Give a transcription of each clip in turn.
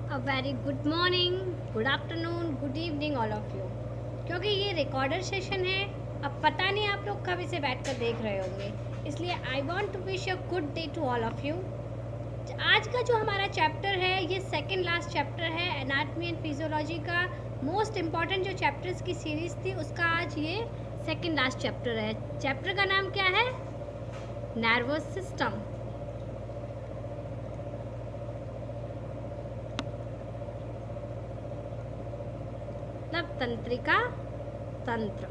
A very good morning, good afternoon, good evening all of you. क्योंकि ये recorder session है, अब पता नहीं आप लोग कब इसे बैठ कर देख रहे होंगे, इसलिए I want to wish a good day to all of you. आज का जो हमारा चैप्टर है ये सेकेंड लास्ट चैप्टर है एनाटमी एंड फिजियोलॉजी का। मोस्ट इम्पॉर्टेंट जो चैप्टर्स की सीरीज़ थी उसका आज ये सेकेंड लास्ट चैप्टर है। चैप्टर का नाम क्या है? Nervous system. मतलब तंत्रिका तंत्र।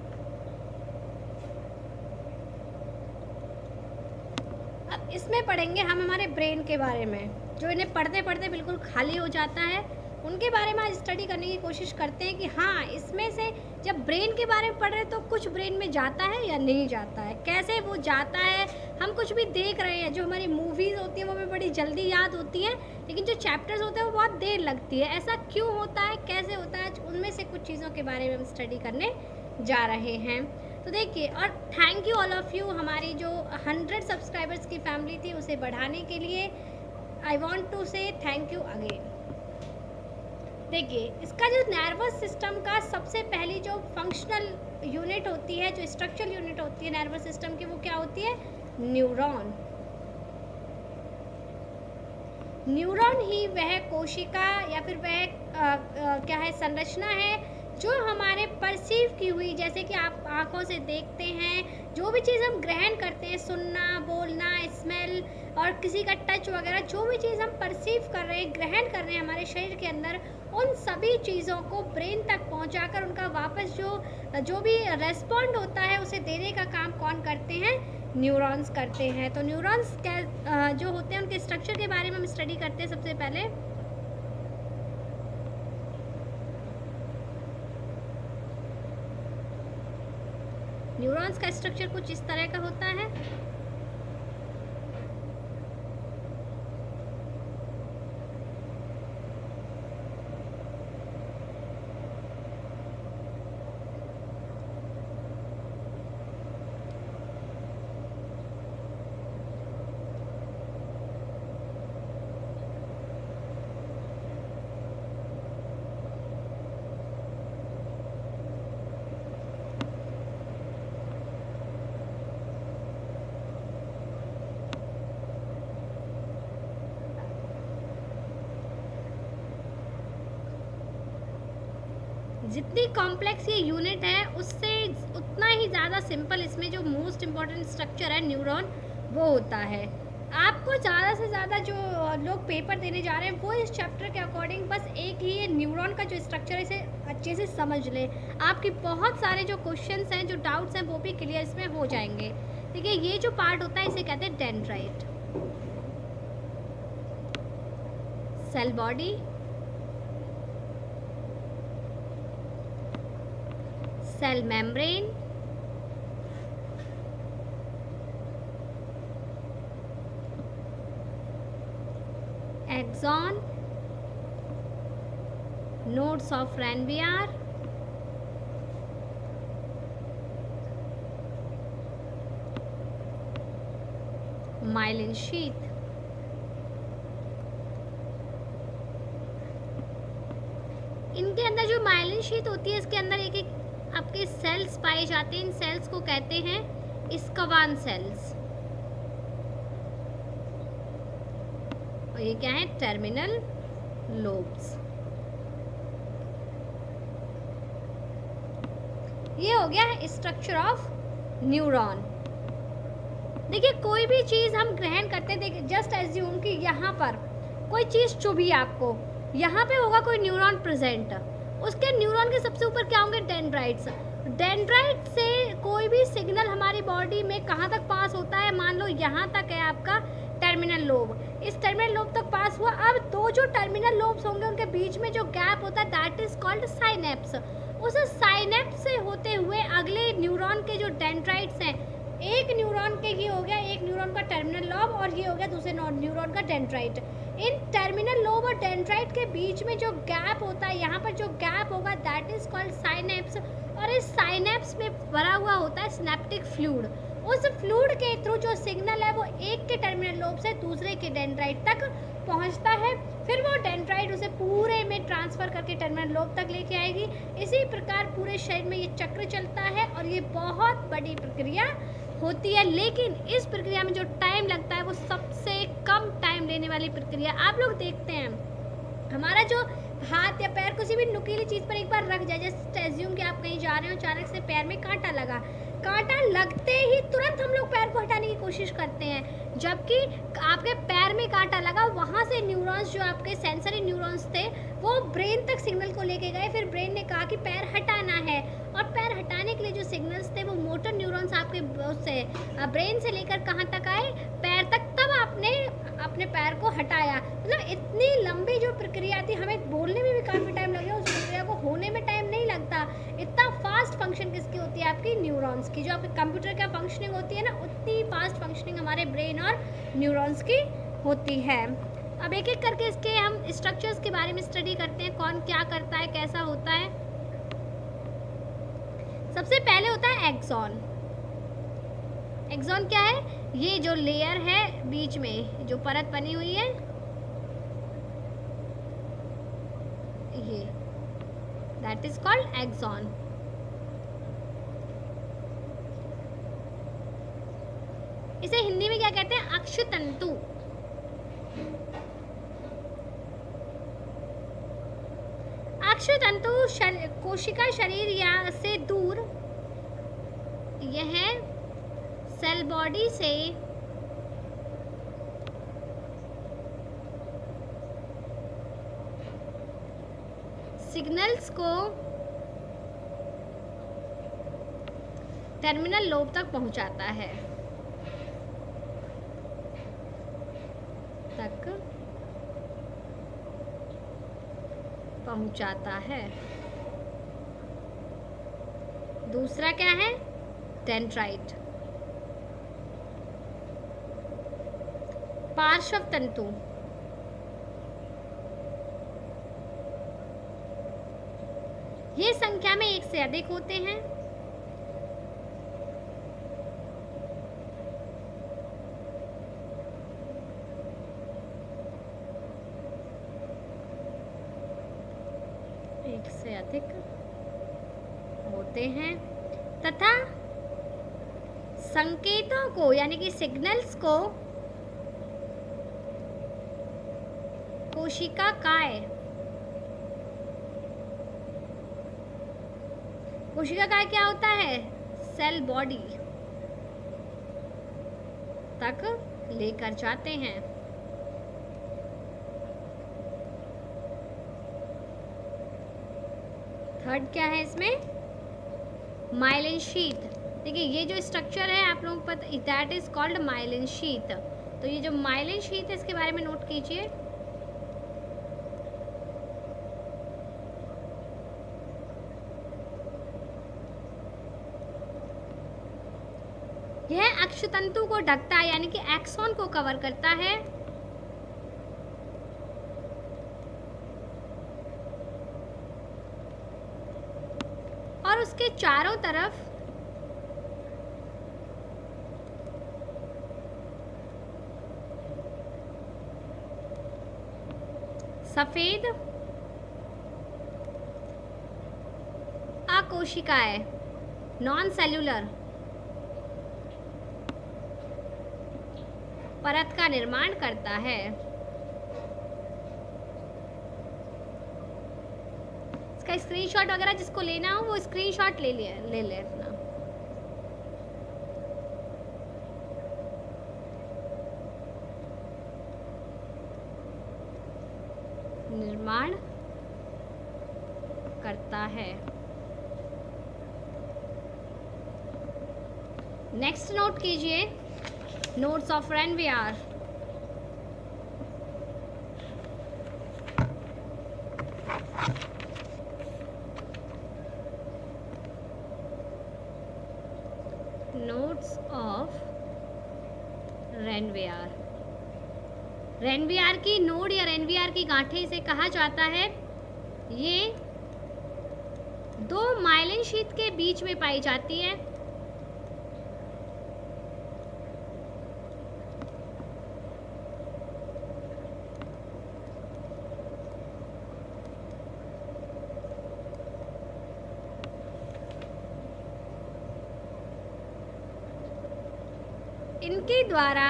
अब इसमें पढ़ेंगे हम हमारे ब्रेन के बारे में, जो इन्हें पढ़ते पढ़ते बिल्कुल खाली हो जाता है, उनके बारे में आज स्टडी करने की कोशिश करते हैं कि हाँ, इसमें से जब ब्रेन के बारे में पढ़ रहे हैं तो कुछ ब्रेन में जाता है या नहीं जाता है, कैसे वो जाता है। हम कुछ भी देख रहे हैं, जो हमारी मूवीज़ होती हैं वो हमें बड़ी जल्दी याद होती हैं, लेकिन जो चैप्टर्स होते हैं वो बहुत देर लगती है। ऐसा क्यों होता है, कैसे होता है, उनमें से कुछ चीज़ों के बारे में हम स्टडी करने जा रहे हैं। तो देखिए, और thank you all of you, हमारी जो 100 सब्सक्राइबर्स की फैमिली थी उसे बढ़ाने के लिए आई वॉन्ट टू से थैंक यू अगेन। देखिए, इसका जो नर्वस सिस्टम का सबसे पहली जो फंक्शनल यूनिट होती है, जो स्ट्रक्चरल यूनिट होती है नर्वस सिस्टम की, वो क्या होती है? न्यूरॉन। न्यूरॉन ही वह कोशिका या फिर वह क्या है, संरचना है जो हमारे परसीव की हुई, जैसे कि आप आँखों से देखते हैं, जो भी चीज़ हम ग्रहण करते हैं, सुनना, बोलना, स्मेल और किसी का टच वगैरह, जो भी चीज़ हम परसीव कर रहे हैं, ग्रहण कर रहे हैं हमारे शरीर के अंदर, उन सभी चीज़ों को ब्रेन तक पहुंचाकर उनका वापस जो भी रेस्पॉन्ड होता है उसे देने का काम कौन करते हैं? न्यूरॉन्स करते हैं। तो न्यूरॉन्स जो होते हैं उनके स्ट्रक्चर के बारे में हम स्टडी करते हैं सबसे पहले। न्यूरॉन्स का स्ट्रक्चर कुछ इस तरह का होता है। जितनी कॉम्प्लेक्स ये यूनिट है उससे उतना ही ज़्यादा सिंपल इसमें जो मोस्ट इम्पॉर्टेंट स्ट्रक्चर है न्यूरॉन, वो होता है। आपको ज़्यादा से ज़्यादा जो लोग पेपर देने जा रहे हैं वो इस चैप्टर के अकॉर्डिंग बस एक ही ये न्यूरॉन का जो स्ट्रक्चर है इसे अच्छे से समझ लें। आपकी बहुत सारे जो क्वेश्चंस हैं, जो डाउट्स हैं, वो भी क्लियर इसमें हो जाएंगे। देखिए, ये जो पार्ट होता है इसे कहते हैं dendrite. Cell body, cell membrane, axon, nodes of Ranvier, myelin sheath. इनके अंदर जो माइलिन शीथ होती है, इसके अंदर एक एक आपके सेल्स पाए जाते हैं। इन सेल्स को कहते हैं स्क्वान सेल्स, और ये क्या है? Terminal lobes. ये हो गया स्ट्रक्चर ऑफ न्यूरॉन। देखिए, कोई भी चीज़ हम ग्रहण करते हैं, देखिए जस्ट एज्यूम कि यहाँ पर कोई चीज़ चुभी आपको, यहाँ पे होगा कोई न्यूरॉन प्रेजेंट, उसके न्यूरॉन के सबसे ऊपर क्या होंगे? डेंड्राइट्स। डेंड्राइट से कोई भी सिग्नल हमारी बॉडी में कहाँ तक पास होता है? मान लो यहाँ तक है आपका टर्मिनल लोब, इस टर्मिनल लोब तक पास हुआ। अब दो जो टर्मिनल लोब्स होंगे उनके बीच में जो गैप होता है दैट इज कॉल्ड साइनेप्स। उस साइनेप्स से होते हुए अगले न्यूरॉन के जो डेंड्राइट्स हैं, एक न्यूरॉन के ये हो गया, एक न्यूरॉन का टर्मिनल लोब, और ये हो गया दूसरे न्यूरॉन का डेंड्राइट। इन टर्मिनल लोब और डेंड्राइट के बीच में जो गैप होता है, यहाँ पर जो गैप होगा दैट इज कॉल्ड साइनेप्स, और इस साइनेप्स में भरा हुआ होता है सिनेप्टिक फ्लूइड। उस फ्लूइड के थ्रू जो सिग्नल है वो एक के टर्मिनल लोब से दूसरे के डेंड्राइट तक पहुंचता है। फिर वो डेंड्राइट उसे पूरे में ट्रांसफ़र करके टर्मिनल लोब तक लेके आएगी। इसी प्रकार पूरे शरीर में ये चक्र चलता है और ये बहुत बड़ी प्रक्रिया होती है, लेकिन इस प्रक्रिया में जो टाइम लगता है वो सबसे कम टाइम लेने वाली प्रक्रिया। आप लोग देखते हैं हमारा जो हाथ या पैर किसी भी नुकीली चीज़ पर एक बार रख जाए, जैसे एज्यूम कि आप कहीं जा रहे हो, अचानक से पैर में कांटा लगा, कांटा लगते ही तुरंत हम लोग पैर को हटाने की कोशिश करते हैं, जबकि आपके पैर में कांटा लगा, वहाँ से न्यूरॉन्स जो आपके सेंसरी न्यूरॉन्स थे वो ब्रेन तक सिग्नल को लेके गए। फिर ब्रेन ने कहा कि पैर हटाना है, और पैर हटाने के लिए जो सिग्नल्स थे वो मोटर न्यूरॉन्स आपके उससे ब्रेन से लेकर कहाँ तक आए, पैर तक, तब आपने अपने पैर को हटाया। मतलब इतनी लंबी जो प्रक्रिया थी, हमें बोलने में भी काफ़ी टाइम लग गया, उस प्रक्रिया को होने में टाइम नहीं लगता। इतना फास्ट फंक्शन किसकी होती है, आपकी न्यूरॉन्स की। जो आपके कंप्यूटर का फंक्शनिंग होती है ना, उतनी फास्ट फंक्शनिंग हमारे ब्रेन और न्यूरॉन्स की होती है। अब एक एक करके इसके हम स्ट्रक्चर्स के बारे में स्टडी करते हैं, कौन क्या करता है, कैसा होता है। सबसे पहले होता है एक्सॉन। एक्सॉन क्या है, ये जो लेयर है बीच में जो परत बनी हुई है, ये दैट इज कॉल्ड एक्सॉन। इसे हिंदी में क्या कहते हैं, अक्षतंतु। अक्षतंतु कोशिका शरीर या से दूर, यह सेल बॉडी से सिग्नल्स को टर्मिनल लोब तक पहुंचाता है, दूसरा क्या है, डेंड्राइट। पार्श्व तंतु, ये संख्या में एक से अधिक होते हैं। एक से अधिक होते हैं तथा संकेतों को यानी कि सिग्नल्स को कोशिका काय क्या होता है, सेल बॉडी तक लेकर जाते हैं। थर्ड क्या है इसमें, माइलिन शीथ। देखिए ये जो स्ट्रक्चर है आप लोगों को पता, that is called myelin sheath. तो ये जो माइलिन शीथ है इसके बारे में नोट कीजिए। यह अक्षतंतु को ढकता है यानी कि एक्सॉन को कवर करता है। और उसके चारों तरफ सफेद अकोशिकाएं, नॉन सेल्यूलर परत का निर्माण करता है। इसका स्क्रीनशॉट वगैरह जिसको लेना हो वो स्क्रीनशॉट ले ले अपना। निर्माण करता है। नेक्स्ट नोट कीजिए, notes of Ranvier. Notes of Ranvier. Ranvier की नोड या रेनवियर की गांठें इसे कहा जाता है। ये दो माइलिन शीथ के बीच में पाई जाती है। इनके द्वारा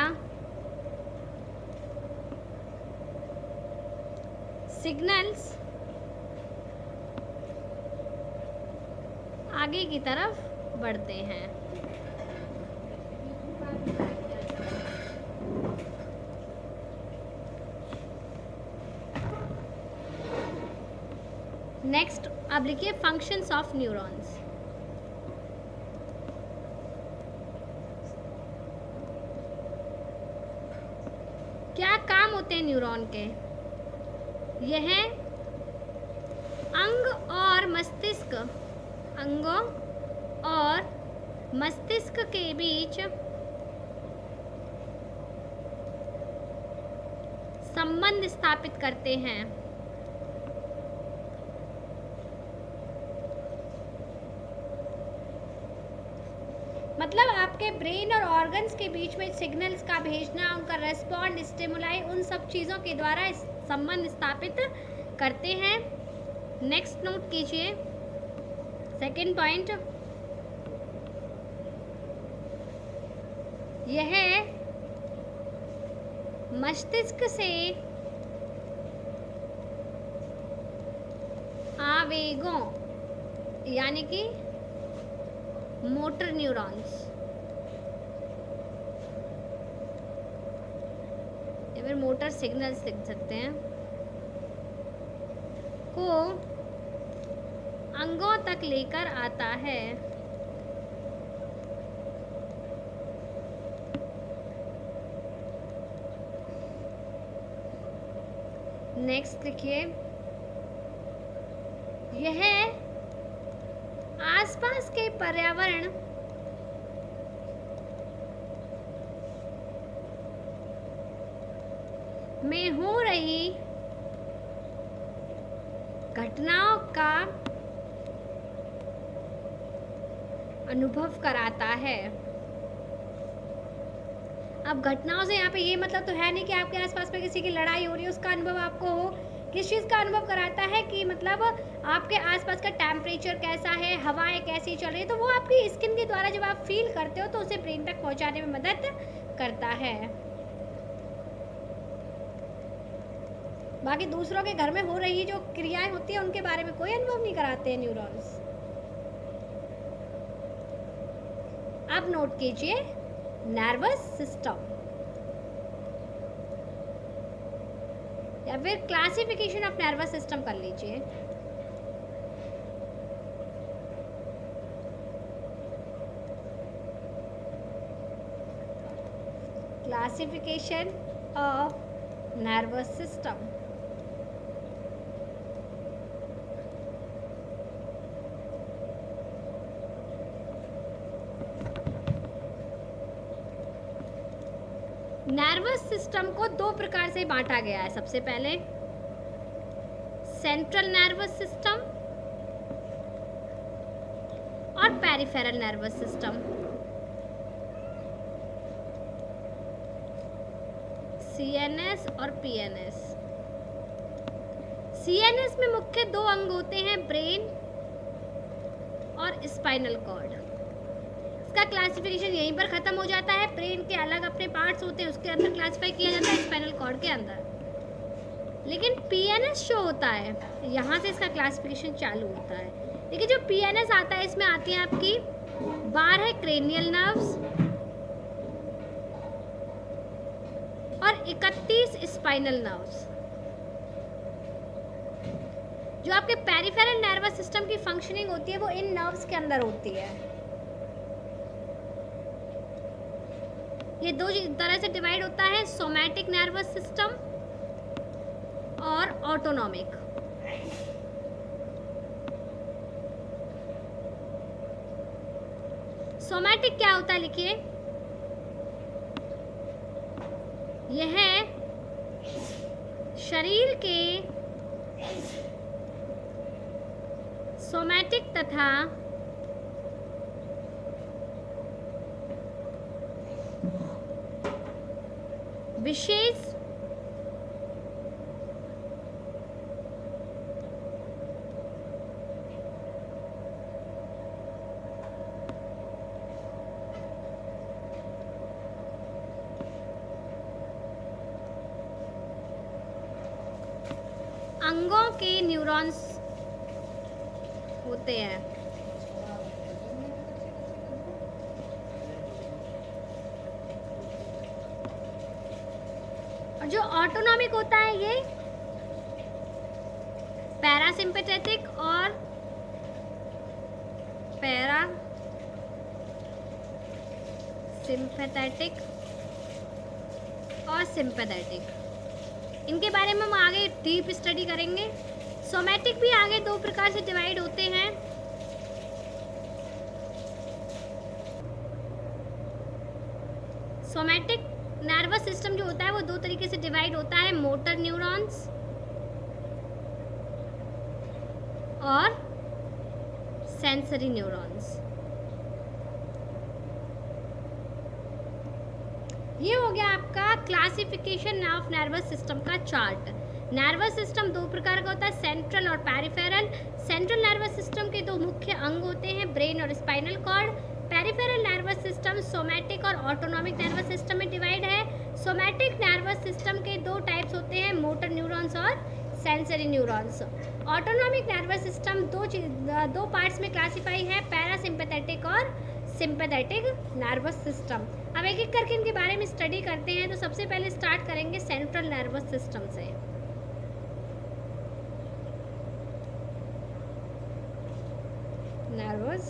सिग्नल्स आगे की तरफ बढ़ते हैं। नेक्स्ट अब लिखिए फंक्शंस ऑफ न्यूरॉन्स। क्या काम होते हैं न्यूरॉन के? यह अंगों और मस्तिष्क के बीच संबंध स्थापित करते हैं। मतलब आपके ब्रेन और ऑर्गन्स के बीच में सिग्नल्स का भेजना, उनका रेस्पॉन्ड, स्टिमुलाई, उन सब चीज़ों के द्वारा संबंध स्थापित करते हैं। नेक्स्ट नोट कीजिए सेकंड पॉइंट, यह मस्तिष्क से आवेगों यानी कि मोटर न्यूरॉन्स या फिर मोटर सिग्नल्स लिख सकते हैं, को अंगों तक लेकर आता है। नेक्स्ट लिखिए, यह आसपास के पर्यावरण में हो रही घटनाओं का अनुभव कराता है। अब घटनाओं से यहाँ पे ये मतलब तो है नहीं कि आपके आसपास में किसी की लड़ाई हो रही है उसका अनुभव आपको हो। किस चीज़ का अनुभव कराता है कि मतलब आपके आसपास का टेम्परेचर कैसा है, हवाएं कैसी चल रही है, तो वो आपकी स्किन के द्वारा जब आप फील करते हो तो उसे ब्रेन तक पहुंचाने में मदद करता है। बाकी दूसरों के घर में हो रही जो क्रियाएं होती है उनके बारे में कोई अनुभव नहीं कराते हैं न्यूरॉन्स। अब नोट कीजिए नर्वस सिस्टम या फिर क्लासिफिकेशन ऑफ नर्वस सिस्टम कर लीजिए। Classification of nervous system. Nervous system को दो प्रकार से बांटा गया है। सबसे पहले सेंट्रल नर्वस सिस्टम और पेरिफेरल नर्वस सिस्टम। सीएनएस और पीएनएस। सीएनएस में मुख्य दो अंग होते हैं, ब्रेन और स्पाइनल कॉर्ड। इसका क्लासिफिकेशन यहीं पर खत्म हो जाता है। ब्रेन के अलग अपने पार्ट्स होते हैं, उसके अंदर क्लासिफाई किया जाता है स्पाइनल कॉर्ड के अंदर। लेकिन पीएनएस जो होता है यहाँ से इसका क्लासिफिकेशन चालू होता है। लेकिन जो पीएनएस आता है इसमें आती है आपकी 12 क्रेनियल नर्व्स और 31 स्पाइनल नर्व्स। जो आपके पेरिफेरल नर्वस सिस्टम की फंक्शनिंग होती है वो इन नर्व्स के अंदर होती है। ये दो तरह से डिवाइड होता है, सोमैटिक नर्वस सिस्टम और ऑटोनॉमिक। सोमैटिक क्या होता है लिखिए, यह शरीर के सोमैटिक तथा विशेष अंगों के न्यूरॉन्स होते हैं। और जो ऑटोनॉमिक होता है ये पैरासिम्पैथेटिक और सिम्पैथेटिक और सिंपैथेटिक, इनके बारे में हम आगे डीप स्टडी करेंगे। सोमैटिक भी आगे दो प्रकार से डिवाइड होते हैं। सोमैटिक नर्वस सिस्टम जो होता है वो दो तरीके से डिवाइड होता है, मोटर न्यूरॉन्स और सेंसरी न्यूरॉन्स। ये हो गया आपका क्लासिफिकेशन ऑफ नर्वस सिस्टम का चार्ट। नर्वस सिस्टम दो प्रकार का होता है, सेंट्रल और पेरिफेरल। सेंट्रल नर्वस सिस्टम के दो मुख्य अंग होते हैं, ब्रेन और spinal cord. Peripheral nervous system somatic और ऑटोनॉमिक नर्वस सिस्टम में डिवाइड है। सोमैटिक नर्वस सिस्टम के दो टाइप्स होते हैं, मोटर न्यूरॉन्स और sensory neurons. Autonomic nervous system दो पार्ट्स में क्लासीफाई है, पैरासिम्पैथेटिक और सिंपैथेटिक नर्वस सिस्टम। अब एक एक करके इनके बारे में स्टडी करते हैं। तो सबसे पहले स्टार्ट करेंगे सेंट्रल नर्वस सिस्टम से। नर्वस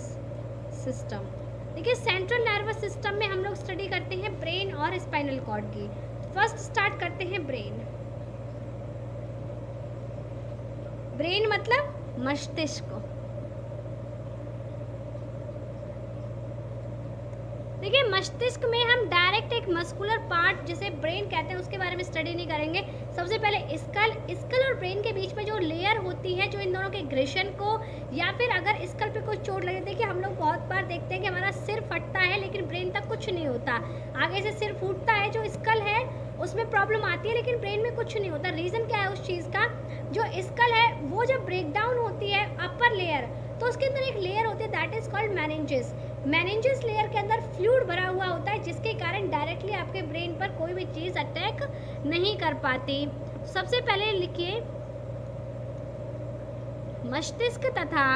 सिस्टम, देखिए सेंट्रल नर्वस सिस्टम में हम लोग स्टडी करते हैं ब्रेन और स्पाइनल कॉर्ड की। फर्स्ट स्टार्ट करते हैं ब्रेन। ब्रेन मतलब मस्तिष्क। देखिए मस्तिष्क में हम डायरेक्ट एक मस्कुलर पार्ट जिसे ब्रेन कहते हैं उसके बारे में स्टडी नहीं करेंगे। सबसे पहले स्कल और ब्रेन के बीच में जो लेयर होती है जो इन दोनों के ग्रेशन को, या फिर अगर स्कल पे कोई चोट लगे, देखिए हम लोग बहुत बार देखते हैं कि हमारा सिर फटता है लेकिन ब्रेन तक कुछ नहीं होता, आगे से सिर फूटता है, जो स्कल है उसमें प्रॉब्लम आती है लेकिन ब्रेन में कुछ नहीं होता। रीज़न क्या है उस चीज़ का, जो स्कल है वो जब ब्रेक डाउन होती है अपर लेयर, तो उसके अंदर एक लेयर होती है that is called meninges. Meninges layer के अंदर फ्लूइड भरा हुआ होता है जिसके कारण डायरेक्टली आपके ब्रेन पर कोई भी चीज़ अटैक नहीं कर पाती। सबसे पहले लिखिए मस्तिष्क तथा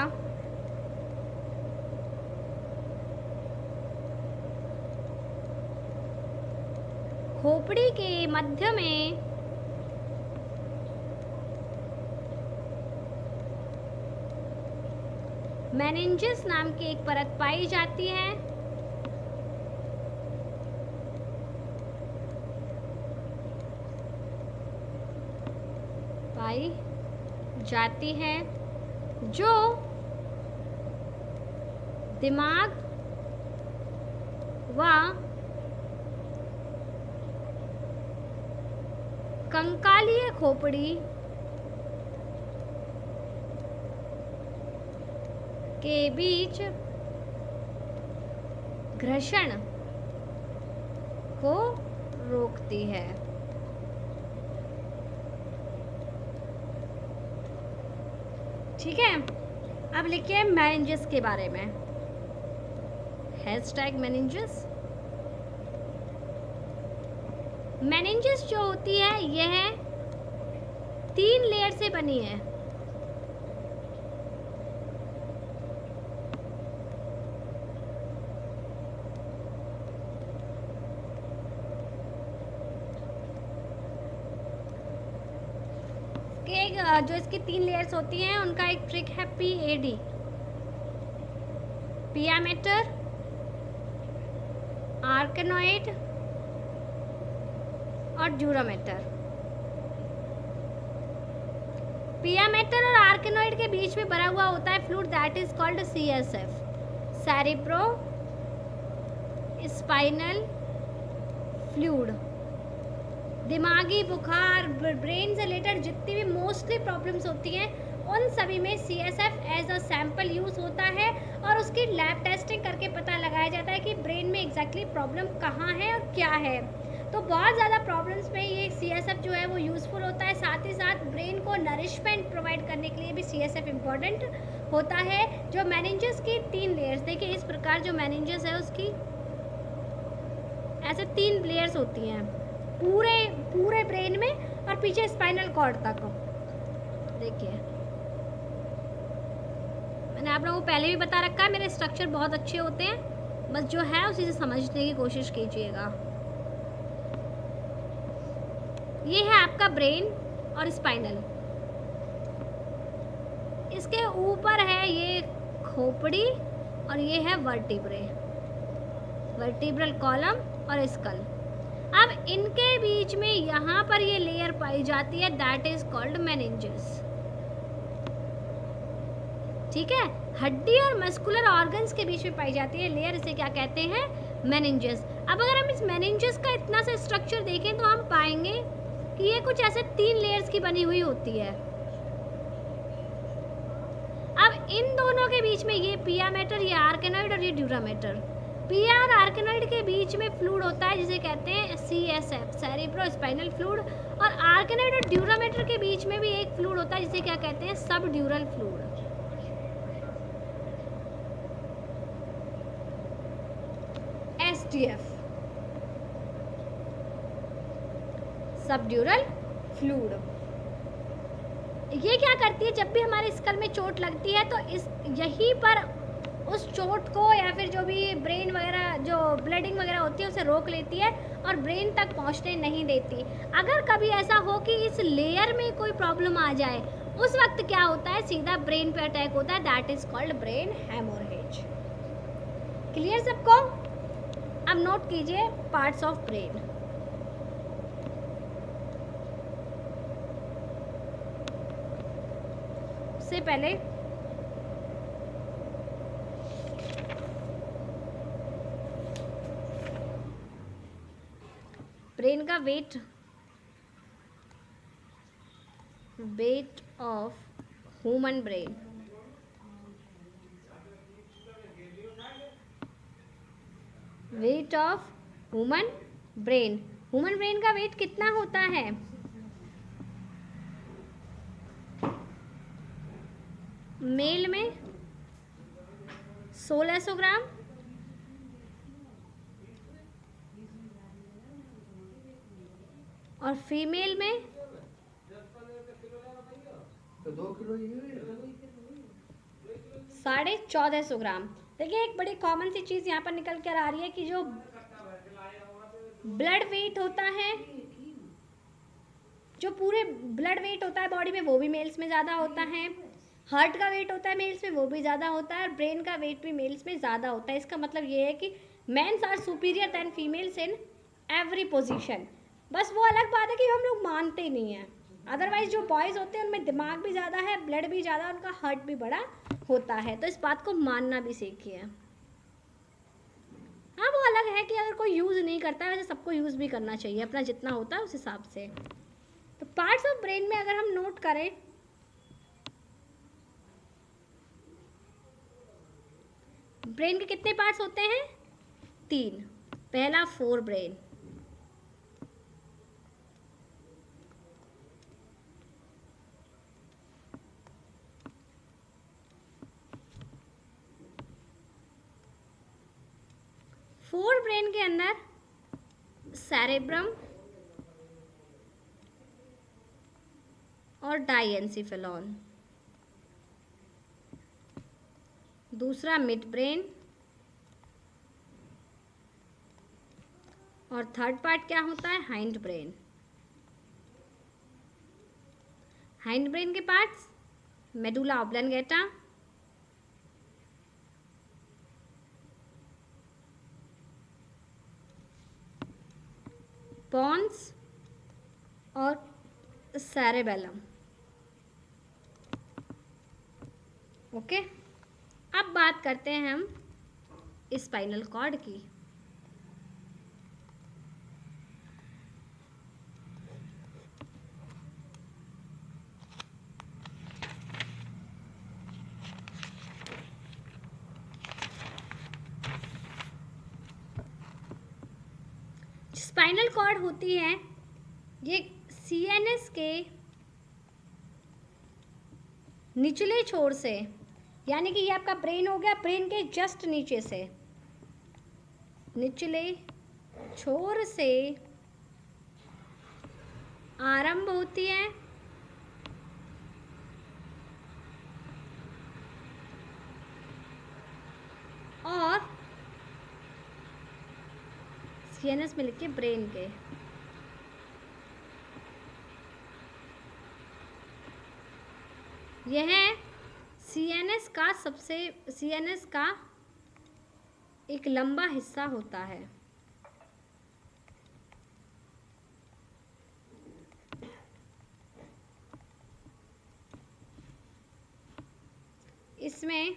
खोपड़ी के मध्य में मेनिंजेस नाम की एक परत पाई जाती है। जो दिमाग व कंकालीय खोपड़ी के बीच घर्षण को रोकती है। ठीक है, अब लिखिए मेनिंजेस के बारे में। Hashtag meninges. मेनिंजेस जो होती है यह 3 लेयर से बनी है। जो इसकी 3 लेयर्स होती हैं उनका एक ट्रिक है PAD, पियामेटर, आर्कनॉइड और ड्यूरामेटर। पियामेटर और आर्कनॉइड के बीच में भरा हुआ होता है fluid that is called CSF, cerebro spinal fluid. दिमागी बुखार, ब्रेन से रिलेटेड जितनी भी मोस्टली प्रॉब्लम्स होती हैं उन सभी में CSF as a sample use होता है और उसकी लैब टेस्टिंग करके पता लगाया जाता है कि ब्रेन में एग्जैक्टली प्रॉब्लम कहाँ है और क्या है। तो बहुत ज़्यादा प्रॉब्लम्स में ये CSF जो है वो यूज़फुल होता है। साथ ही साथ ब्रेन को नरिशमेंट प्रोवाइड करने के लिए भी CSF इम्पॉर्टेंट होता है। जो मेनिंजेस की 3 लेयर्स, देखिए इस प्रकार जो मेनिंजेस है उसकी ऐसे 3 लेयर्स होती हैं पूरे ब्रेन में और पीछे स्पाइनल कॉर्ड तक। देखिए मैंने आप लोगों को पहले भी बता रखा है, मेरे स्ट्रक्चर बहुत अच्छे होते हैं, बस जो है उसी से समझने की कोशिश कीजिएगा। ये है आपका ब्रेन और स्पाइनल, इसके ऊपर है ये खोपड़ी और ये है वर्टिब्रल कॉलम और स्कल। अब इनके बीच में यहाँ पर ये लेयर पाई जाती है, दैट इज कॉल्ड मेनिंजेस। ठीक है, हड्डी और मस्कुलर ऑर्गन्स के बीच में पाई जाती है लेयर, इसे क्या कहते हैं, मेनिंजेस। अब अगर हम इस मेनिंजेस का इतना सा स्ट्रक्चर देखें तो हम पाएंगे कि ये कुछ ऐसे 3 लेयर्स की बनी हुई होती है। अब इन दोनों के बीच में ये पिया मैटर, ये आर्केनॉइड और ये ड्यूरा मैटर। पिया और आर्केनॉइड के बीच में फ्लूइड होता है जिसे कहते हैं CSF, सेरेब्रो स्पाइनल फ्लूइड, और आर्केनॉइड और ड्यूरा मैटर के बीच में भी एक फ्लूइड होता है जिसे क्या कहते हैं, सब ड्यूरल फ्लूइड। SDF, सब ड्यूरल फ्लूइड। ये क्या करती है, जब भी हमारे स्कल में चोट लगती है तो इस यहीं पर उस चोट को या फिर जो भी ब्रेन वगैरह जो ब्लीडिंग वगैरह होती है उसे रोक लेती है और ब्रेन तक पहुंचने नहीं देती। अगर कभी ऐसा हो कि इस लेयर में कोई प्रॉब्लम आ जाए, उस वक्त क्या होता है, सीधा ब्रेन पे अटैक होता है, that is called brain haemorrhage. Clear सबको? अब नोट कीजिए पार्ट्स ऑफ ब्रेन। से पहले ब्रेन का weight of human brain, weight of human brain. Human brain का वेट कितना होता है? मेल में 1600 ग्राम और फीमेल में 1450 ग्राम। देखिए एक बड़ी कॉमन सी चीज़ यहाँ पर निकल कर आ रही है कि जो ब्लड वेट होता है, जो पूरे ब्लड वेट होता है बॉडी में, वो भी मेल्स में ज़्यादा होता है। हार्ट का वेट होता है मेल्स में, वो भी ज़्यादा होता है, और ब्रेन का वेट भी मेल्स में ज़्यादा होता है। इसका मतलब ये है कि mens are superior than females in every position. बस वो अलग बात है कि हम लोग मानते नहीं हैं। अदरवाइज जो बॉयज़ होते हैं उनमें दिमाग भी ज़्यादा है, ब्लड भी ज़्यादा, उनका हार्ट भी बड़ा होता है, तो इस बात को मानना भी सीखिए। हाँ वो अलग है कि अगर कोई यूज़ नहीं करता है, वैसे सबको यूज़ भी करना चाहिए, अपना जितना होता है उस हिसाब से। तो पार्ट्स ऑफ ब्रेन में अगर हम नोट करें, ब्रेन के कितने पार्ट्स होते हैं? 3। पहला फोर ब्रेन, फोर ब्रेन के अंदर सेरेब्रम और डाइएन्सेफेलॉन। दूसरा मिड ब्रेन, और थर्ड पार्ट क्या होता है, हाइंड ब्रेन। हाइंड ब्रेन के पार्ट्स मेडुला ऑब्लंगेटा, पॉन्स और सेरेबेलम। ओके, अब बात करते हैं हम स्पाइनल कॉर्ड की। स्पाइनल कॉर्ड होती है ये CNS के निचले छोर से, यानी कि ये आपका ब्रेन हो गया, ब्रेन के जस्ट नीचे से, निचले छोर से आरंभ होती है CNS में लिखिए ब्रेन के। यह CNS का एक लंबा हिस्सा होता है। इसमें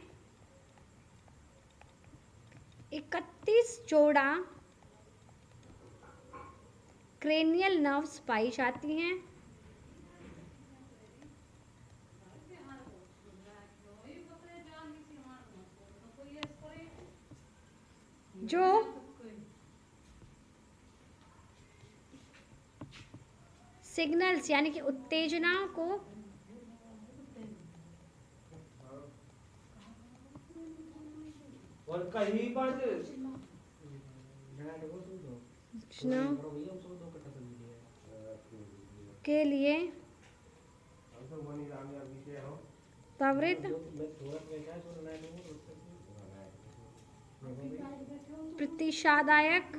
31 जोड़ा क्रेनियल नर्व्स पाई जाती हैं, जो सिग्नल्स यानी कि उत्तेजनाओं को के लिए त्वरित प्रतिसादायक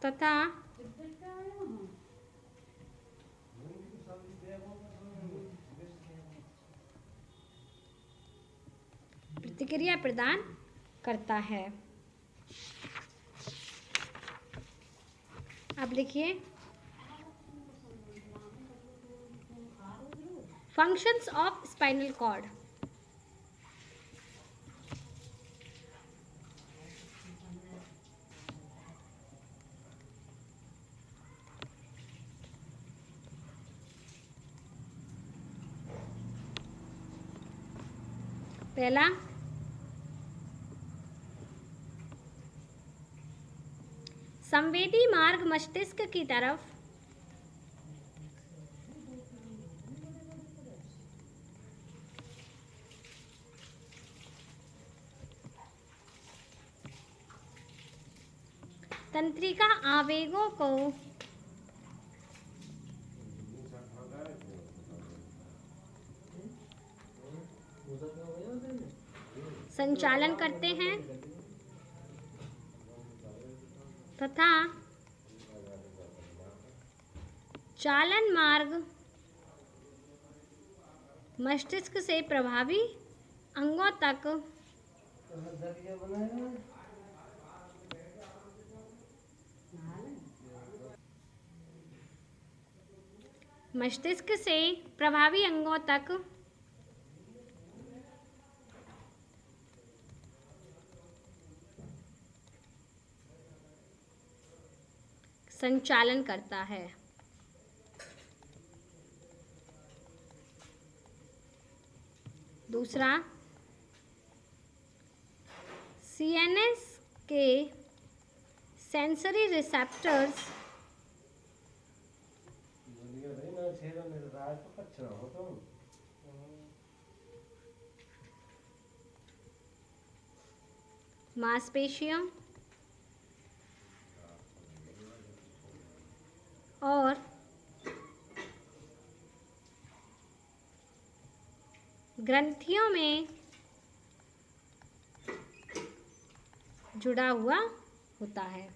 तथा प्रतिक्रिया प्रदान करता है। अब लिखिए फंक्शंस ऑफ स्पाइनल कॉर्ड। पहला, संवेदी मार्ग मस्तिष्क की तरफ तंत्रिका आवेगों को संचालन करते हैं तथा चालन मार्ग मस्तिष्क से प्रभावी अंगों तक संचालन करता है। दूसरा, CNS के सेंसरी रिसेप्टर्स मांसपेशियों और ग्रंथियों में जुड़ा हुआ होता है।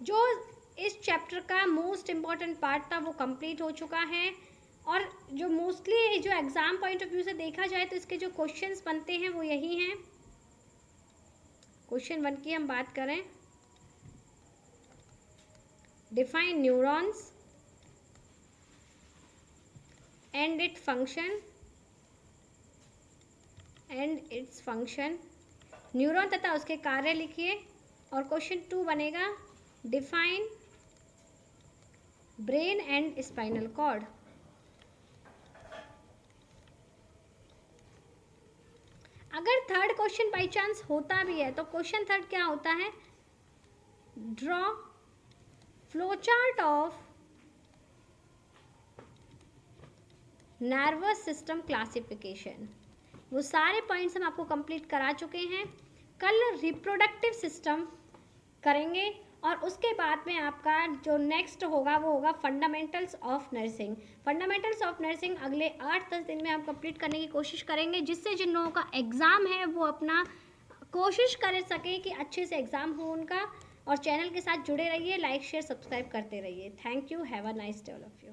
जो इस चैप्टर का मोस्ट इम्पॉर्टेंट पार्ट था वो कंप्लीट हो चुका है, और जो मोस्टली जो एग्ज़ाम पॉइंट ऑफ व्यू से देखा जाए तो इसके जो क्वेश्चंस बनते हैं वो यही हैं। क्वेश्चन 1 की हम बात करें, define neurons and its function, neuron तथा उसके कार्य लिखिए। और क्वेश्चन 2 बनेगा define brain and spinal cord. अगर थर्ड क्वेश्चन बाई चांस होता भी है तो क्वेश्चन 3 क्या होता है, draw flowchart of nervous system classification. वो सारे पॉइंट्स हम आपको कंप्लीट करा चुके हैं। कल रिप्रोडक्टिव सिस्टम करेंगे और उसके बाद में आपका जो नेक्स्ट होगा वो होगा fundamentals of nursing. Fundamentals of nursing अगले 8-10 दिन में हम कंप्लीट करने की कोशिश करेंगे, जिससे जिन लोगों का एग्ज़ाम है वो अपना कोशिश कर सकें कि अच्छे से एग्ज़ाम हो उनका। और चैनल के साथ जुड़े रहिए, लाइक शेयर सब्सक्राइब करते रहिए। Thank you, have a nice day all of you.